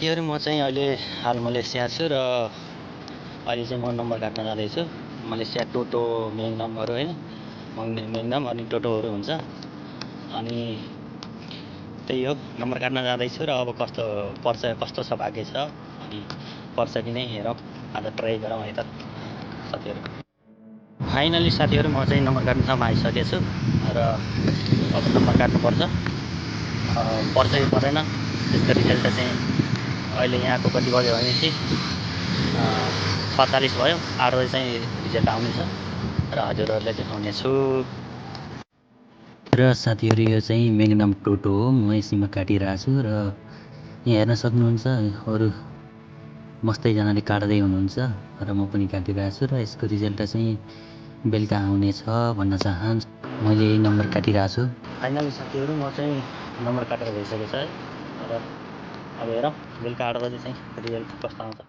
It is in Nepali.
साथीहरू म चाहिँ अहिले हाल मलेसिया छु र अहिले चाहिँ म नम्बर काट्न जाँदैछु। मलेसिया टोटो मेङनामहरू होइन, मेङनाम अनि टोटोहरू हुन्छ। अनि त्यही हो, नम्बर काट्न जाँदैछु र अब कस्तो छ भाग्य छ अनि पर्छ कि नै हेरौँ। आज ट्राई गरौँ है त साथीहरू। फाइनली साथीहरू म चाहिँ नम्बर काट्नसम्म आइसकेको छु र अब नम्बर काट्नुपर्छ। पर्छ कि पर्दैन त्यसको रिजल्ट चाहिँ अहिले यहाँको कति बज्यो भनेपछि 47 भयो। 8 बजे चाहिँ रिजल्ट आउनेछ र हजुरहरूले देखाउनेछु। र साथीहरू यो चाहिँ मेङनाम टोटो हो। म यसैमा काटिरहेको छु र यहाँ हेर्न सक्नुहुन्छ अरू मस्तैजनाले काट्दै हुनुहुन्छ र म पनि काटिरहेको छु र यसको रिजल्ट चाहिँ बेलुका आउनेछ भन्न चाहन्छु। मैले यही नम्बर काटिरहेको छु। फाइनली साथीहरू म चाहिँ नम्बर काटेर भइसकेको छ है र अब हेरौँ बेलुका 8 बजे चाहिँ रिजल्ट कस्तो आउँछ।